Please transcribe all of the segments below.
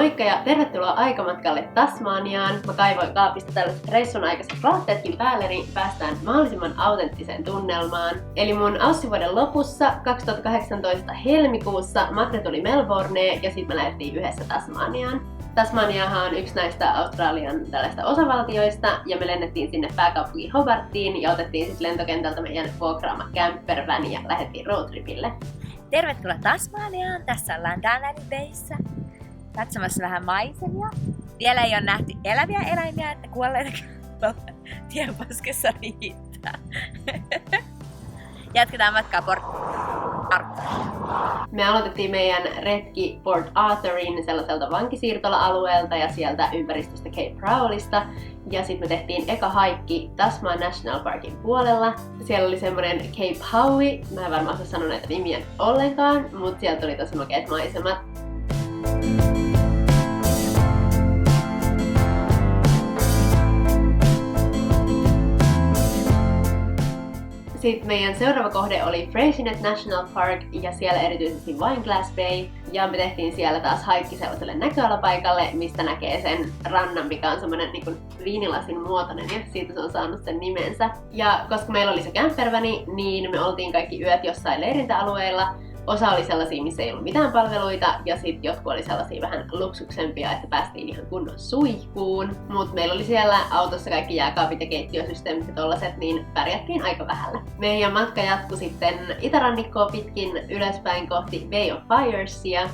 Moikka ja tervetuloa aikamatkalle Tasmaniaan. Mä kaivoin kaapista tällaiset reissun aikaiset vaatteetkin päälle, niin päästään mahdollisimman autenttiseen tunnelmaan. Eli mun aussivuoden lopussa 2018 helmikuussa Matre tuli Melbourneen ja sit me lähdettiin yhdessä Tasmaniaan. Tasmaniahan on yksi näistä Australian tällaista osavaltioista ja me lennettiin sinne pääkaupunkiin Hobartiin ja otettiin sitten lentokentältä meidän vuokraama campervan ja lähdettiin roadtripille. Tervetuloa Tasmaniaan, tässä ollaan Danelly Bayssä katsomassa vähän maisemia. Vielä ei ole nähty eläviä eläimiä, että kuolleita tienposkessa riittää. Jatketaan matkaa Port Arthuriin. Me aloitettiin meidän retki Port Arthurin sellaiselta vankisiirtola-alueelta ja sieltä ympäristöstä Cape Rowellista. Ja sitten me tehtiin eka haikki Tasman National Parkin puolella. Siellä oli semmonen Cape Howie, mä en varmaan osaa sanoa näitä nimiä ollenkaan, mutta sieltä oli tosi makeat maisemat. Sitten meidän seuraava kohde oli Freycinet National Park ja siellä erityisesti Wineglass Bay. Ja me tehtiin siellä taas haikki sellaiselle näköalapaikalle, mistä näkee sen rannan, mikä on semmonen niin kuin viinilasin muotoinen ja siitä se on saanut sen nimensä. Ja koska meillä oli se camperväni, niin me oltiin kaikki yöt jossain leirintäalueilla. Osa oli sellaisia, missä ei ollut mitään palveluita, ja sitten jotkut oli sellaisia vähän luksuksempia, että päästiin ihan kunnon suihkuun. Mut meillä oli siellä autossa kaikki jääkaapit ja keittiösysteemit ja tollaset, niin pärjättiin aika vähällä. Meidän matka jatkui sitten itärannikkoa pitkin ylöspäin kohti Bay of Firesia.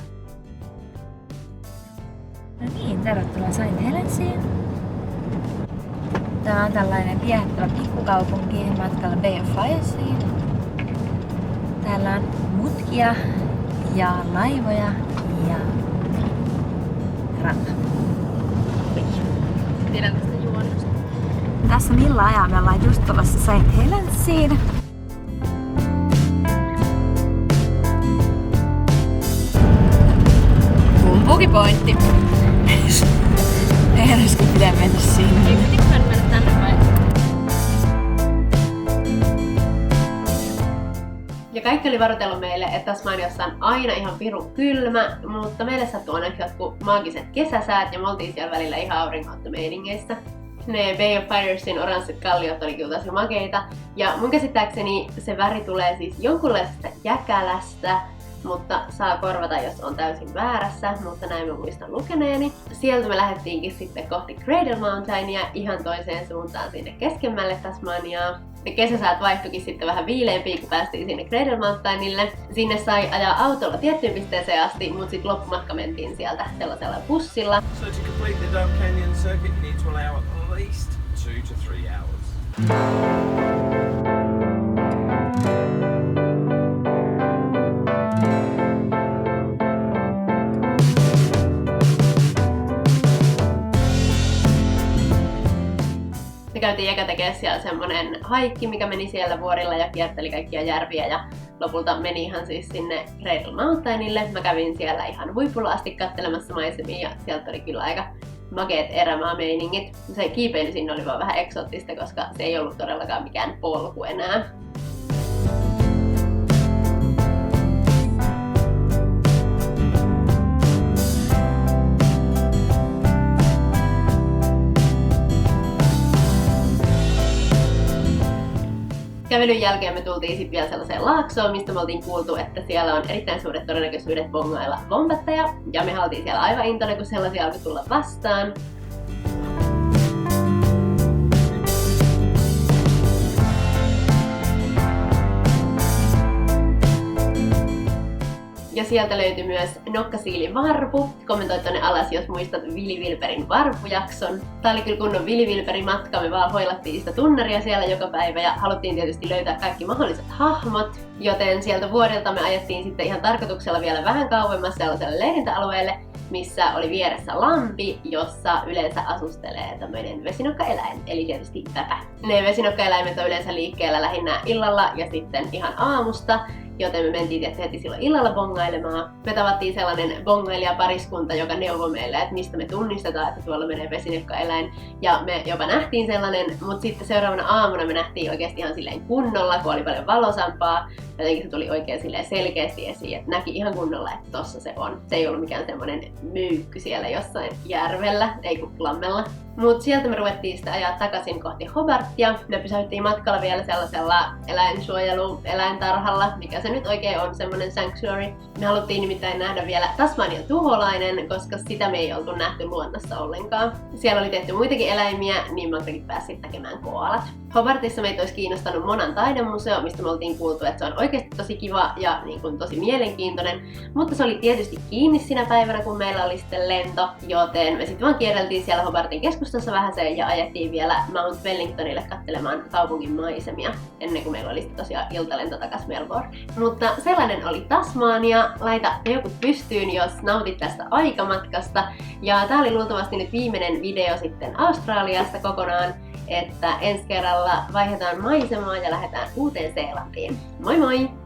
No niin, tervetuloa St. Helensiin. Tää on tällainen viehättävä pikkukaupunki matkalla Bay of Firesiin. Täällä on mutkia ja laivoja ja ranta. Tiedän tästä juonnosta. Tässä millä ajaa me ollaan just tulossa St. Helensiin. Bugipointti. Eihän olisikin pitää mennä sinne. Ei pitikö mennä tänne vai? Ja kaikki oli varoitellut meille, että Tasmaniassa on aina ihan pirun kylmä, mutta meille sattui onneksi jotkut maagiset kesäsäät ja me oltiin siellä välillä ihan aurinkoottomeiningeissä. Ne Bay of Firesin oranssit kalliot oli kyllä tosi makeita ja mun käsittääkseni se väri tulee siis jonkunlaisesta jäkälästä, mutta saa korvata, jos on täysin väärässä, mutta näin mä muistan lukeneeni. Sieltä me lähdettiinkin sitten kohti Cradle Mountainia ihan toiseen suuntaan sinne keskemmälle Tasmaniaa. Ne kesäsäät vaihtuikin sitten vähän viileempiin, kun päästiin sinne Cradle Mountainille. Sinne sai ajaa autolla tiettyyn pisteeseen asti, mutta sitten loppumatka mentiin sieltä sellaisella bussilla. So to complete the Dove Canyon circuit, you need to allow at least 2 to 3 hours. Me käytiin eka tekemään siellä semmonen haikki, mikä meni siellä vuorilla ja kierteli kaikkia järviä ja lopulta meni ihan siis sinne Cradle Mountainille. Mä kävin siellä ihan huipulla asti katselemassa maisemia ja sieltä oli kyllä aika makeet erämaameiningit. Se kiipeily sinne oli vaan vähän eksoottista, koska se ei ollut todellakaan mikään polku enää. Kävelyn jälkeen me tultiin sitten vielä sellaiseen laaksoon, mistä me oltiin kuultu, että siellä on erittäin suuret todennäköisyydet bongailla wombatteja. Ja me oltiin siellä aivan intona, kun sellaisia alkoi tulla vastaan. Ja sieltä löytyi myös nokkasiilivarpu. Kommentoi tonne alas, jos muistat Vili Vilperin varpujakson. Tää oli kyllä kunnon Vili Vilperin matka. Me vaan hoilattiin sitä tunnaria siellä joka päivä ja haluttiin tietysti löytää kaikki mahdolliset hahmot. Joten sieltä vuodelta me ajettiin sitten ihan tarkoituksella vielä vähän kauemmas sellaiselle leirintäalueelle, missä oli vieressä lampi, jossa yleensä asustelee tämmöinen vesinokkaeläin, eli tietysti täpä. Ne vesinokkaeläimet on yleensä liikkeellä lähinnä illalla ja sitten ihan aamusta. joten me mentiin tietysti heti silloin illalla bongailemaan. Me tavattiin sellainen bongailijapariskunta, joka neuvoi meille, että mistä me tunnistetaan, että tuolla menee vesinilkkaeläin. Ja me jopa nähtiin sellainen, mutta sitten seuraavana aamuna me nähtiin oikeasti ihan silleen kunnolla, kun oli paljon valosampaa. Jotenkin se tuli oikein silleen selkeästi esiin, että näki ihan kunnolla, että tossa se on. Se ei ollut mikään semmonen myykky siellä jossain järvellä, ei kun lammella. Mut sieltä me ruvettiin sitten ajaa takaisin kohti Hobartia. Me pysähdyttiin matkalla vielä sellaisella eläintarhalla, mikä se nyt oikein on, semmonen sanctuary. Me haluttiin nimittäin nähdä vielä Tasmanian tuholainen, koska sitä me ei oltu nähty luonnossa ollenkaan. Siellä oli tehty muitakin eläimiä, niin me oltiin päässyt näkemään koalat. Hobartissa meitä olisi kiinnostanut Monan taidemuseo, mistä me oltiin kuultu, että se on oikeasti tosi kiva ja niin kuin tosi mielenkiintoinen. Mutta se oli tietysti kiinni sinä päivänä, kun meillä oli sitten lento, joten me sitten vaan kierreltiin siellä Hobartin keskustassa vähän sen ja ajettiin vielä Mount Wellingtonille katselemaan kaupungin maisemia, ennen kuin meillä oli sitten tosiaan iltalento takas Melbourne. Mutta sellainen oli Tasmania. Laita peukut pystyyn, jos nautit tästä aikamatkasta. Ja tää oli luultavasti nyt viimeinen video sitten Australiasta kokonaan, että ensi kerralla vaihdetaan maisemaa ja lähdetään Uuteen-Seelantiin. Moi moi!